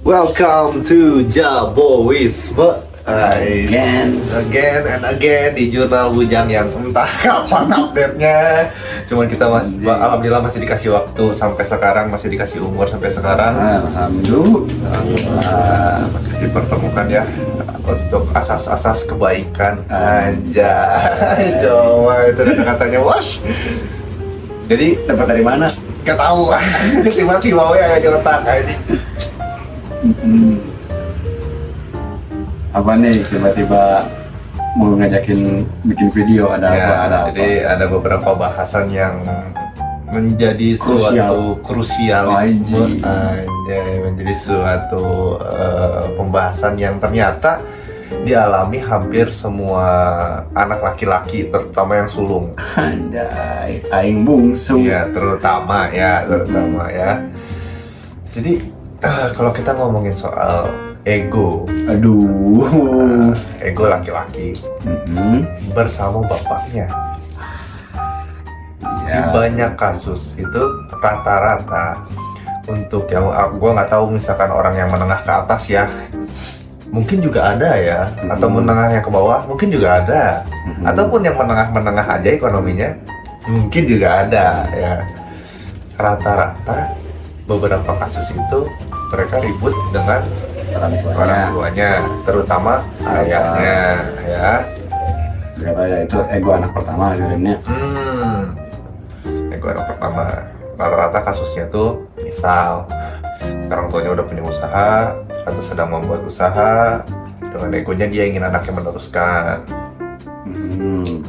Welcome to Jaboisme Again and again di jurnal Bujang yang entah kapan update-nya. Cuman kita alhamdulillah masih dikasih waktu sampai sekarang, masih dikasih umur sampai sekarang. Alhamdulillah Masih dipertemukan ya untuk asas-asas kebaikan. Anjay, coba itu kata-katanya wash. Jadi dapat dari mana? gak tahu tiba-tiba yang di otak ini. Apa nih tiba-tiba mau ngajakin bikin video ada Ya, apa? jadi ada beberapa bahasan yang menjadi suatu krusialisme, menjadi suatu pembahasan yang ternyata dialami hampir semua anak laki-laki, terutama yang sulung. Anjay, aing bungsu. Iya, terutama ya. Jadi kalau kita ngomongin soal ego, ego laki-laki bersama bapaknya. Di banyak kasus itu rata-rata untuk yang gue nggak tahu, misalkan orang yang menengah ke atas ya, mungkin juga ada ya, atau menengah yang ke bawah mungkin juga ada, ataupun yang menengah-menengah aja ekonominya mungkin juga ada ya. Rata-rata beberapa kasus itu mereka ribut dengan orang tuanya, terutama ayahnya ya. Ya itu ego anak pertama sebenarnya. Ego anak pertama. Rata-rata kasusnya tuh misal orang tuanya udah punya usaha atau sedang membuat usaha, dengan egonya dia ingin anaknya meneruskan,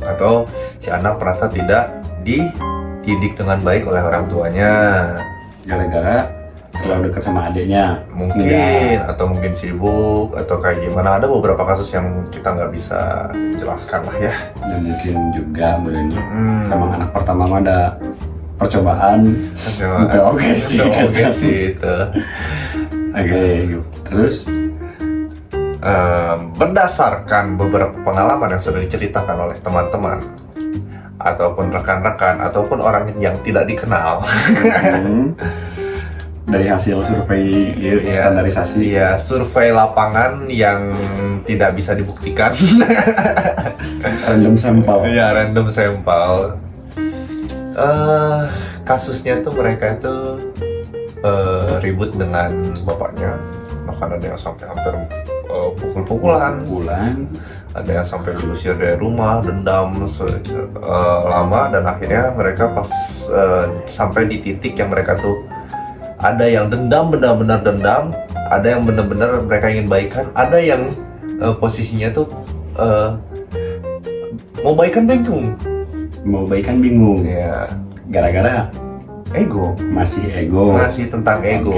atau si anak merasa tidak dididik dengan baik oleh orang tuanya, gara-gara terlalu dekat sama adiknya mungkin, atau mungkin sibuk atau kayak gimana. Ada beberapa kasus yang kita nggak bisa jelaskan lah ya. Dan mungkin juga sebenarnya emang anak pertama mah ada percobaan bukan oke sih itu. Oke, terus berdasarkan beberapa pengalaman yang sudah diceritakan oleh teman-teman ataupun rekan-rekan ataupun orang yang tidak dikenal, dari hasil survei standarisasi, survei lapangan yang tidak bisa dibuktikan, random sampel. Random sampel. Kasusnya tuh mereka itu ribut dengan bapaknya, bahkan ada yang sampai hampir pukul-pukulan, ada yang sampai diusir dari rumah, dendam lama, dan akhirnya mereka pas sampai di titik yang mereka tuh ada yang dendam, benar-benar dendam, ada yang benar-benar mereka ingin baikan, ada yang posisinya tuh mau baikan bingung ya, gara-gara masih tentang ego.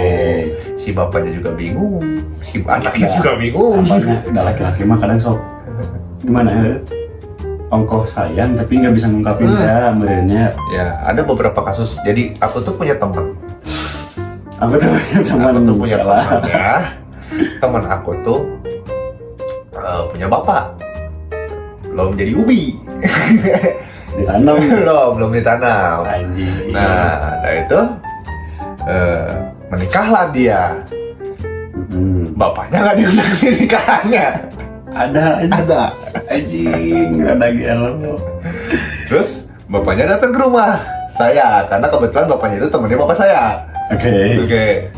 Si bapaknya juga bingung, si anaknya juga bingung. Ada laki-laki mah kadang sok gimana ongkoh sayang tapi nggak bisa ngungkapin merenya. Ya, ada beberapa kasus. Jadi aku tuh punya teman. Teman aku tuh punya bapak belum jadi ubi. Ditanam belum ditanam. Anjing. Nah itu menikahlah dia. Bapaknya nggak diundang di nikahannya. Ada anjing, rada gelo. Terus bapaknya datang ke rumah saya karena kebetulan bapaknya itu temannya bapak saya. Oke.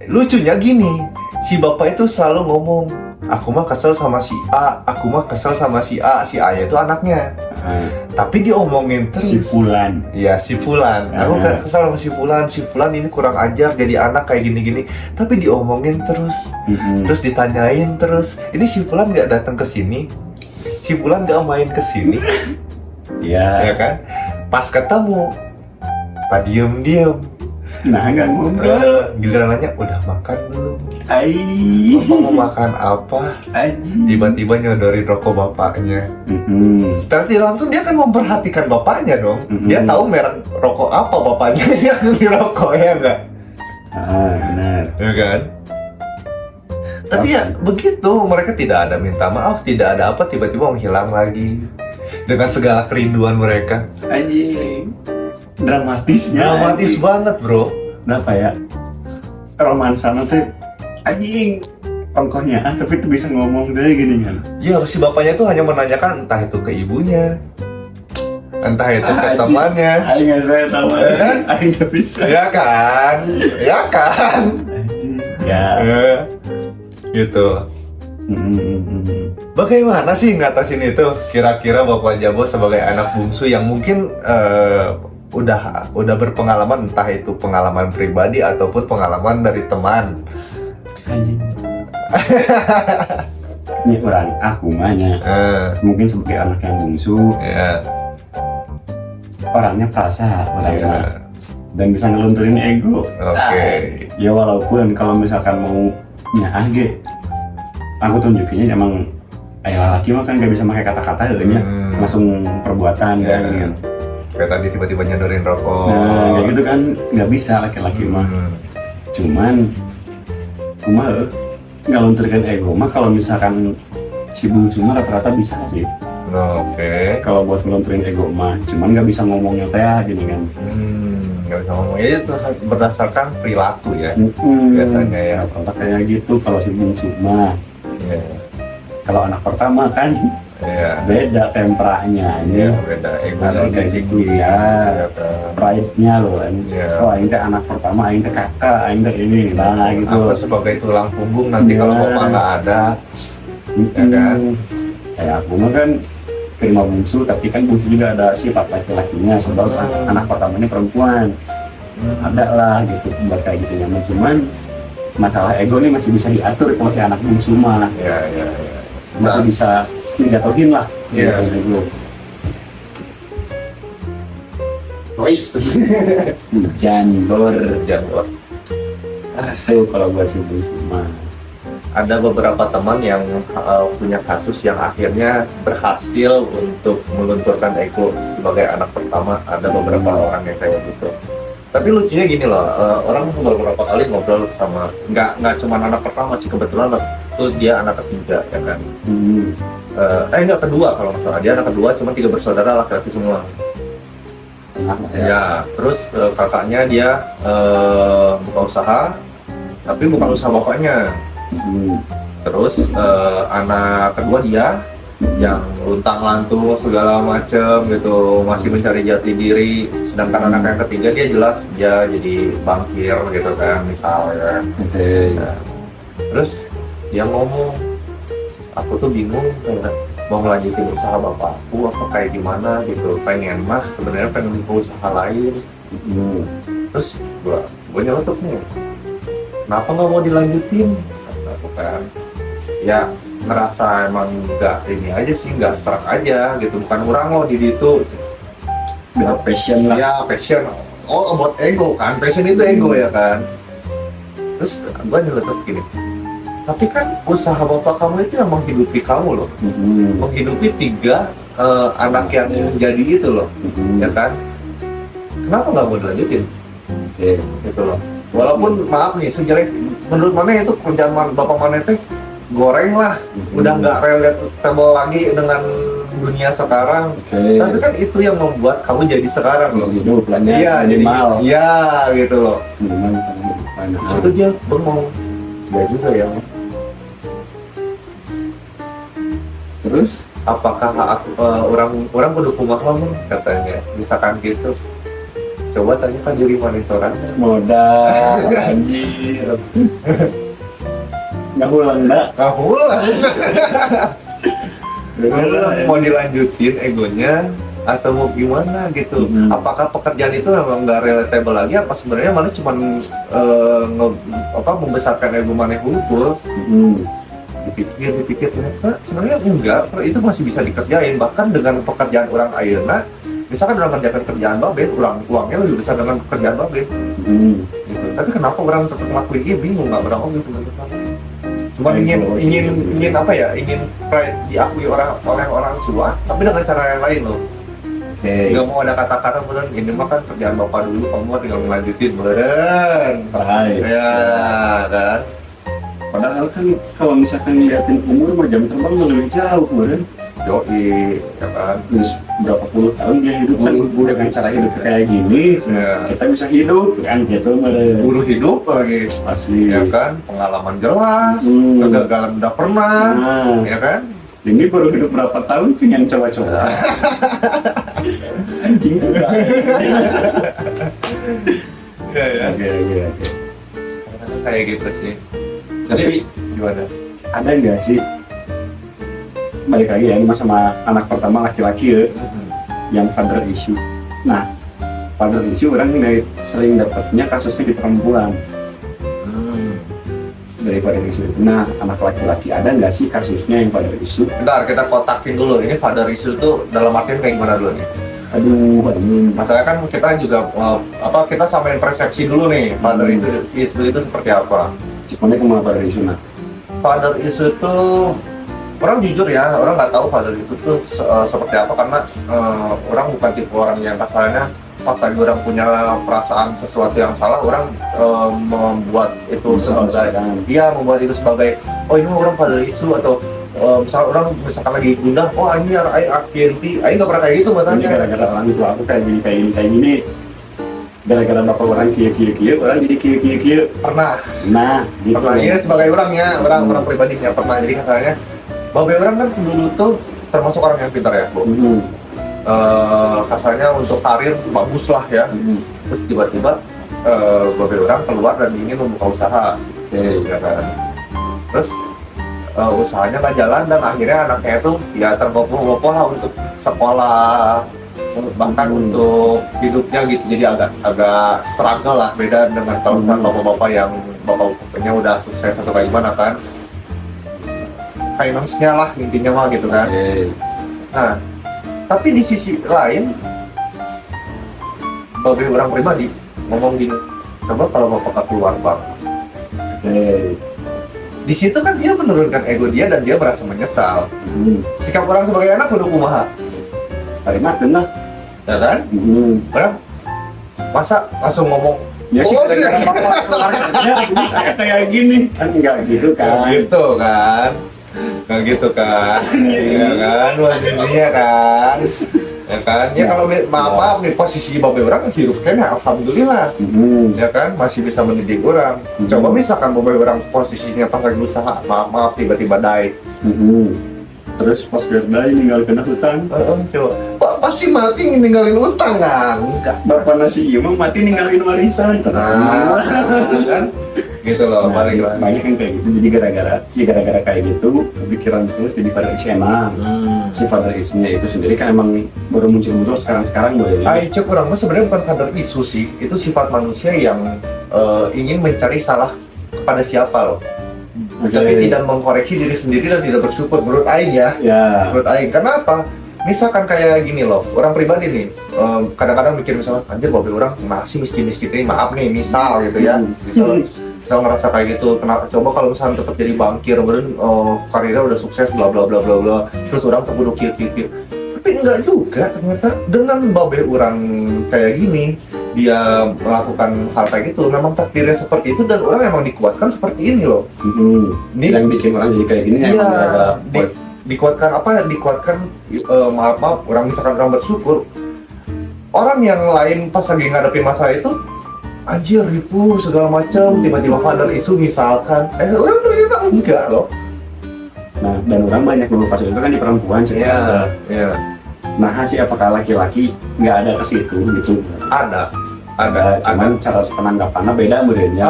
Lucunya gini, si bapak itu selalu ngomong, aku mah kesel sama si A, si A itu anaknya. Tapi diomongin terus. Si Fulan. Aku kesel sama si Fulan ini kurang ajar jadi anak kayak gini-gini. Tapi diomongin terus. Terus ditanyain terus, ini si Fulan nggak datang ke sini, si Fulan nggak main ke sini. Ya kan? Pas ketemu, Pak diem. Nah, nggak ngobrol. Giliran nanya, udah makan belum? Bapak mau makan apa? Tiba-tiba nyodorin rokok bapaknya. Setelah dia langsung dia kan memperhatikan bapaknya dong. Dia tahu merek rokok apa bapaknya yang dirokok, ya nggak? Benar. Ya kan? Tapi ya begitu, mereka tidak ada minta maaf, tidak ada apa, tiba-tiba menghilang lagi dengan segala kerinduan mereka. Anjing. Dramatis banget bro. Kenapa ya? romansa nanti anjing ongkohnya tapi tuh bisa ngomong deh gini kan. Ya si bapaknya tuh hanya menanyakan entah itu ke ibunya, entah itu ke temannya. Aing nggak saya tahu kan, Aing nggak bisa. Ya kan, ya kan. Anjing. Ya. Gitu. Bagaimana sih ngatasin itu? Kira-kira Bapak Jabo sebagai anak bungsu yang mungkin udah berpengalaman, entah itu pengalaman pribadi ataupun pengalaman dari teman. Anjing. Ini orang aku mahnya. Mungkin sebagai anak yang bungsu. Orangnya perasa orangnya. Dan bisa ngelunturin ego. Oke. Ya walaupun kalau misalkan mau nyah aku tunjukinnya emang ayah laki mah kan gak bisa pakai kata-kata ya, langsung perbuatan kan. Kayak tadi tiba-tiba nyodorin rokok. Nah kayak gitu kan nggak bisa laki-laki mah. Cuman kumaha ngelunturkan ego mah kalau misalkan si bungsu mah rata-rata bisa sih. Oke. Kalau buat ngelunturin ego mah, cuman nggak bisa ngomongnya teh gini kan. Nggak bisa ngomong ya itu berdasarkan perilaku ya. Biasanya ya. Rata-rata kayak gitu kalau si bungsu mah. Kalau anak pertama kan beda temperanya beda ego kayak gitu ya, pride-nya loh kan. Oh aing teh anak pertama, aing teh kakak, aing teh ini lah gitu. Apa sebagai tulang punggung nanti kalau bapak nggak ada, ya kan? Kayak aku mah kan terima bungsu, tapi kan bungsu juga ada sifat laki-lakinya. Sebab anak pertamanya perempuan, ada lah gitu buat kayak gitu nyaman. Cuman masalah ego nih masih bisa diatur kalau si anak bungsu mah. Masih bisa dijatuhin lah. Ego. Jandor. Aduh kalau buat si bungsu mah. Ada beberapa teman yang punya kasus yang akhirnya berhasil untuk melunturkan ego sebagai anak pertama. Ada beberapa orang yang kayak gitu. Tapi lucunya gini loh, orang beberapa kali ngobrol sama nggak cuma anak pertama sih, kebetulan tuh dia anak ketiga ya kan. Enggak, kedua kalau nggak salah, dia anak kedua, cuma 3 bersaudara laki-laki semua. Ya, terus kakaknya dia buka usaha, tapi bukan usaha bapaknya. Terus anak kedua dia yang luntang-lantung segala macem gitu, masih mencari jati diri. Sedangkan anak yang ketiga dia jelas dia jadi bankir gitu kan misalnya. Nah, terus dia ngomong, aku tuh bingung mau ngelanjutin usaha bapakku apa kayak gimana gitu. Pengen mas sebenarnya pengen buka usaha lain. Terus gua nyeletuk nih, kenapa nggak mau dilanjutin? Aku kan ya ngerasa emang nggak ini aja sih, nggak serak aja gitu, bukan orang loh diri itu nggak passion lah. Ya passion, about ego kan, passion itu ego ya kan. Terus gue nyeletuk gini, tapi kan usaha bapak kamu itu yang menghidupi kamu loh, menghidupi 3 anak yang jadi itu loh, ya kan. Kenapa nggak mau dilanjutin? Gitu loh. Walaupun maaf nih, sejelek menurut mana itu kerjaan bapak mana teh goreng lah, udah nggak relatable lagi dengan dunia sekarang. Tapi kan itu yang membuat kamu jadi sekarang loh. Hidup lah. Iya, jadi iya gitu loh. Itu dia bengong. Ya juga ya. Terus apakah orang kudu kumaha katanya, misalkan gitu. Coba tanya kan juri monitoran. Modal anjir. Nggak pulang. Mau dilanjutin egonya atau mau gimana gitu. Apakah pekerjaan itu memang nggak relatable lagi, apa sebenarnya mana cuma membesarkan ego mana hunkul. Dipikir ternyata sebenarnya enggak, itu masih bisa dikerjain. Bahkan dengan pekerjaan orang ayeuna, misalkan orang kerjakan kerjaan babe, uangnya lebih besar dengan pekerjaan babe. Gitu. Tapi kenapa orang tetap ngelakuin ini, bingung nggak orang sebenarnya. Cuma ingin apa ya, ingin diakui oleh orang tua, tapi dengan cara yang lain loh. Nggak mau ada kata-kata beneran, ini mah kan kerjaan bapak dulu, kamu tinggal melanjutin beneran. Ya kan. Padahal kan kalau misalkan ngeliatin umur mah jam terbang lebih jauh beneran. Yoi, ya kan. Terus berapa puluh tahun dia hidup kan dengan cara hidup kayak gini, Ya. kita bisa hidup kan gitu Buru hidup lagi, asli ya kan. Pengalaman jelas, kegagalan udah pernah, ya kan. Ini baru hidup berapa tahun pengen coba-coba. Anjing juga. Ya. Oke. Kayak gitu sih. Tapi Gimana? ada nggak sih, balik lagi ya, ini sama anak pertama laki-laki ya, yang father issue. Nah, father issue orang ini sering dapatnya kasusnya di perempuan dari father issue. Nah, anak laki-laki ada nggak sih kasusnya yang father issue? Bentar, kita kotakin dulu. Ini father issue tuh dalam artian kayak gimana dulu nih? Aduh, Masalahnya kan kita juga kita samain persepsi dulu nih. Father issue itu seperti apa? Cikonnya kemana father issue? Nah, Father issue itu orang jujur ya, orang nggak tahu father issue itu seperti apa karena orang bukan tipe orang yang kasarnya pas lagi orang punya perasaan sesuatu yang salah, orang membuat itu sebagai membuat itu sebagai oh ini orang father issue atau misalkan lagi gundah, oh ini aksienti, nggak pernah kayak gitu ini masalahnya. gara-gara orang tua aku kayak gini. Gara-gara bapak orang kia, orang jadi kia. Pernah. Nah, gitu. Pernah, ini sebagai orang ya, orang pribadinya pernah. Jadi katanya, babe orang kan dulu tuh termasuk orang yang pintar ya, Bu. Katanya untuk karir bagus lah ya. Terus tiba-tiba babe orang keluar dan ingin membuka usaha. Ya kan. Terus usahanya nggak jalan dan akhirnya anaknya tuh ya tergopoh-gopoh lah untuk sekolah, bahkan untuk hidupnya gitu, jadi agak struggle lah, beda dengan kalau bapak-bapak yang bapak-bapaknya udah sukses atau kayak gimana kan, finance-nya lah intinya mah gitu kan. Nah, tapi di sisi lain babe orang pribadi ngomong gini, coba kalau bapak keluar bang, di situ kan dia menurunkan ego dia dan dia merasa menyesal. Sikap orang sebagai anak udah kumaha, Terima lah. ya kan? Orang masa langsung ngomong Ya sih, oh, sih. gara-gara bapak keluar kerja, jadi saya kayak gini. Kan enggak gitu kan. gitu kan, nggak gitu kan, ya kan, posisinya kan, ya kan, ya kalau maaf nih posisi babe orang hidup kan, alhamdulillah, ya kan, masih bisa mendidik orang. Coba misalkan babe orang posisinya pas lagi usaha, maaf tiba-tiba die. Terus pas Gerdai ninggal kena hutang. Coba, Pak pasti mati ninggalin utang kan? Enggak. Bapak nasi imam mati ninggalin warisan. Kan? Gitu loh, balik lagi. Banyak yang kayak gitu. Jadi gara-gara kayak gitu, kepikiran terus jadi father issue emang. Si father issue-nya itu sendiri kan emang baru muncul sekarang boleh. Cek orang mah sebenarnya bukan father issue sih, itu sifat manusia yang ingin mencari salah kepada siapa loh. Tapi tidak mengkoreksi diri sendiri dan tidak bersyukur menurut Aing ya. Menurut Aing, karena apa? Misalkan kayak gini loh, orang pribadi nih, kadang-kadang mikir misalnya, anjir babe orang masih miskin-miskin ini, maaf nih, misal gitu ya, misal ngerasa kayak gitu, kenapa coba kalau misalnya tetap jadi bankir, kemudian karirnya udah sukses, bla bla bla bla bla, terus orang terbunuh kieu. Tapi enggak juga, ternyata dengan babe orang kayak gini, dia melakukan hal kayak gitu, memang takdirnya seperti itu dan orang memang dikuatkan seperti ini loh. Ini yang bikin orang jadi kayak gini ya, dikuatkan maaf orang misalkan orang bersyukur, orang yang lain pas lagi ngadepin masalah itu anjir ribu segala macam, tiba-tiba father issue misalkan, orang ternyata enggak loh. Nah, dan orang banyak dulu kasus itu kan di perempuan sih. Iya. Nah, apakah laki-laki nggak ada ke situ gitu? Ada, cuman cara penanggapannya beda modelnya.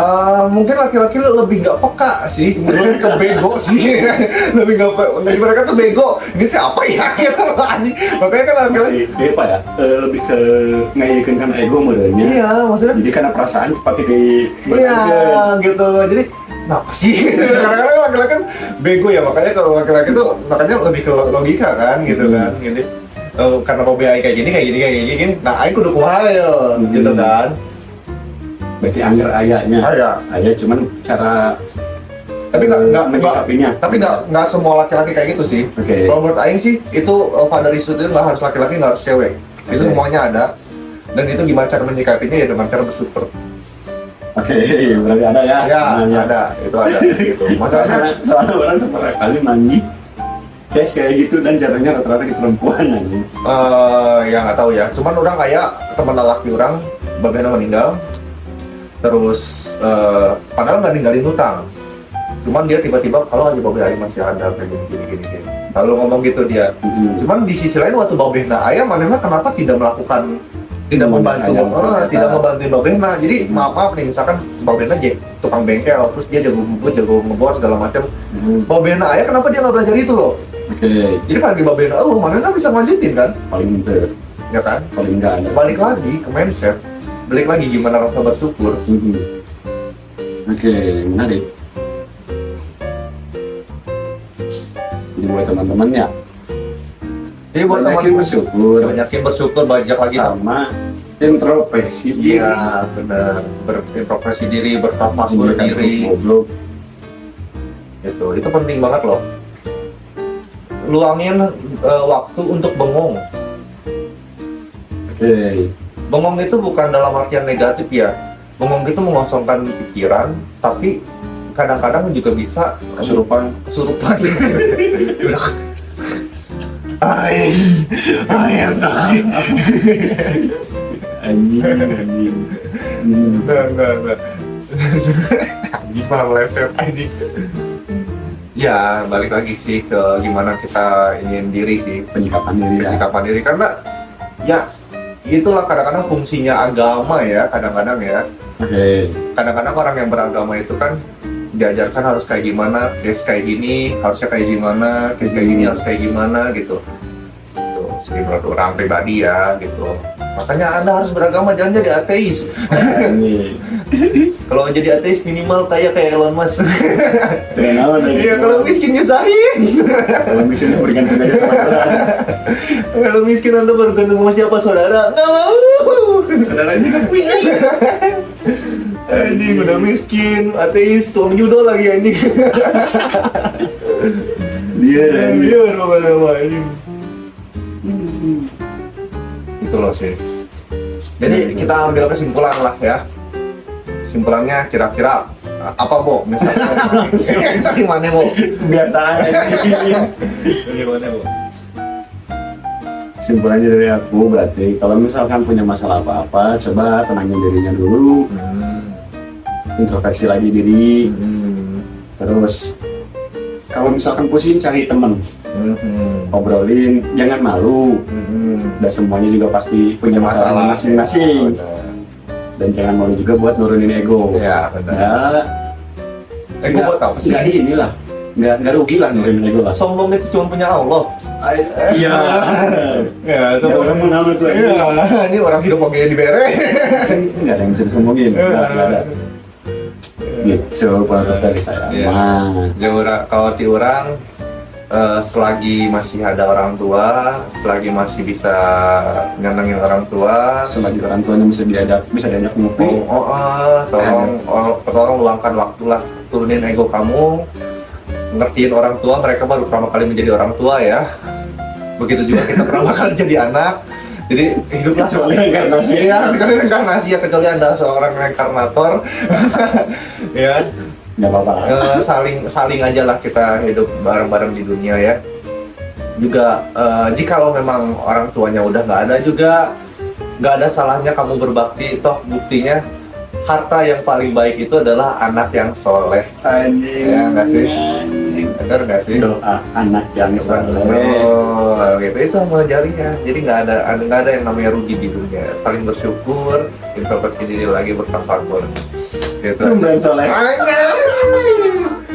Mungkin laki-laki lebih nggak peka sih, mungkin ke bego sih, lebih nggak peka. Mereka tuh bego, ini tuh apa ya? Makanya kan laki-laki apa ya? Lebih ke ngayakin kan ego modelnya. Iya, maksudnya. Jadi karena perasaan cepat di. Iya, gitu. Jadi kenapa sih? Kadang-kadang laki-laki kan bego ya, makanya kalau laki-laki tuh makanya lebih ke logika kan, gitu kan, gitu. Karena Bobi kayak gini, nah Aing kudu kumaha ya, gitu kan. Berarti anggar ayahnya. Ayah cuman cara tapi nggak menyikapinya. Tapi nggak semua laki-laki kayak gitu sih. Kalau menurut Aing sih itu father issue itu nggak harus laki-laki, nggak harus cewek. Itu semuanya ada. Dan itu gimana cara menyikapinya ya dengan cara bersyukur. Berarti ada ya? Ya, ada, itu ada gitu. Masalahnya orang seberapa kali mandi kayak gitu dan jarangnya rata-rata di perempuan aja. Ya nggak tahu ya. Cuman orang kayak teman laki orang, babehna meninggal. Terus padahal nggak ninggalin hutang. Cuman dia tiba-tiba kalau aja babeh aing masih ada kayak gini. Lalu ngomong gitu dia. Cuman di sisi lain waktu babehna aya manehna kenapa tidak melakukan tidak membantu tidak membantu babehna. Jadi maaf nih misalkan babehna jadi tukang bengkel terus dia jago ngebor segala macam. Babehna aya kenapa dia nggak belajar itu loh? Oke. Jadi pagi babehna manehna bisa lanjutin kan? Paling bener. Ya kan? Paling enggak ada. Balik lagi ke mindset. Balik lagi gimana rasa bersyukur. Oke, menarik. Jadi buat teman-teman ya. Jadi buat banyakin bersyukur. Banyakin bersyukur, banyak lagi sama introspeksi diri. Iya, benar. Berintrospeksi diri, bertafakur diri. Goblok. Itu penting banget loh. Luangin waktu untuk bengong. Oke. Bengong itu bukan dalam artian negatif ya. Bengong itu mengosongkan pikiran, tapi kadang-kadang juga bisa Kesurupan. Anjing. Enggak. Gimana leset ini? Ya, balik lagi sih ke gimana kita ingin diri sih, Penyikapan diri. Karena ya itulah kadang-kadang fungsinya agama ya, kadang-kadang ya. Oke. Kadang-kadang orang yang beragama itu kan diajarkan harus kayak gimana, case kayak gini harusnya kayak gimana, case kayak gini harus kayak gimana gitu. Tuh, sih menurut orang pribadi ya gitu. Makanya Anda harus beragama, jangan jadi ateis. Kalau jadi ateis minimal kayak Elon Musk. Iya, kalau miskin nyusahin. Kalau miskin bergantung aja sama Tuhan. Kalau miskin Anda bergantung sama siapa, saudara? Nggak mau. Saudaranya kan pusing. Anjing udah miskin, ateis, tuang judo lagi anjing. Dia sama anjing. Itu loh sih. Jadi kita ambil kesimpulan lah ya. Kesimpulannya kira-kira apa Bo? Misalnya gimana Bo? Kebiasaan Gimana Bo? Kesimpulannya dari aku berarti kalau misalkan punya masalah apa-apa, coba tenangin dirinya dulu. Introspeksi lagi diri. Terus kalau misalkan pusing cari temen. Obrolin, jangan malu. Dan semuanya juga pasti punya masalah masing-masing. Dan jangan malu juga buat nurunin ego. Ya, benar. Ego buat apa sih? Nggak rugi lah nurunin ego lah. Sombong itu cuma punya Allah. Iya. Ya, orang mengambil tuh. Iya, ini orang hidup pakai dibere. Nggak ada yang bisa disombongin. Nggak ada. Gitu, untuk dari saya. Ya, kalau di orang selagi masih ada orang tua, selagi masih bisa nyenengin orang tua, selagi orang tuanya bisa diajak ngopi, tolong luangkan waktu lah, turunin ego kamu, ngertiin orang tua, mereka baru pertama kali menjadi orang tua ya. Begitu juga kita pertama kali jadi anak. Jadi hiduplah kecuali reinkarnasi. Ya, reinkarnasi ya, kecuali Anda seorang reinkarnator. Ya. Nggak apa-apa. Saling aja lah kita hidup bareng-bareng di dunia ya. Juga jikalau memang orang tuanya udah nggak ada juga, nggak ada salahnya kamu berbakti. Toh buktinya harta yang paling baik itu adalah anak yang soleh. Anjing. Ya nggak sih? Bener nggak sih? Doa anak yang soleh. Oh, gitu itu mengajarinya. Jadi nggak ada yang namanya rugi di dunia. Saling bersyukur, introspeksi diri lagi, bertafakur. Gitu. Belum soleh.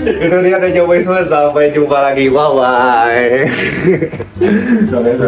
Itu dia ada jawaban semua. Sampai jumpa lagi. Bye bye. Soleh itu.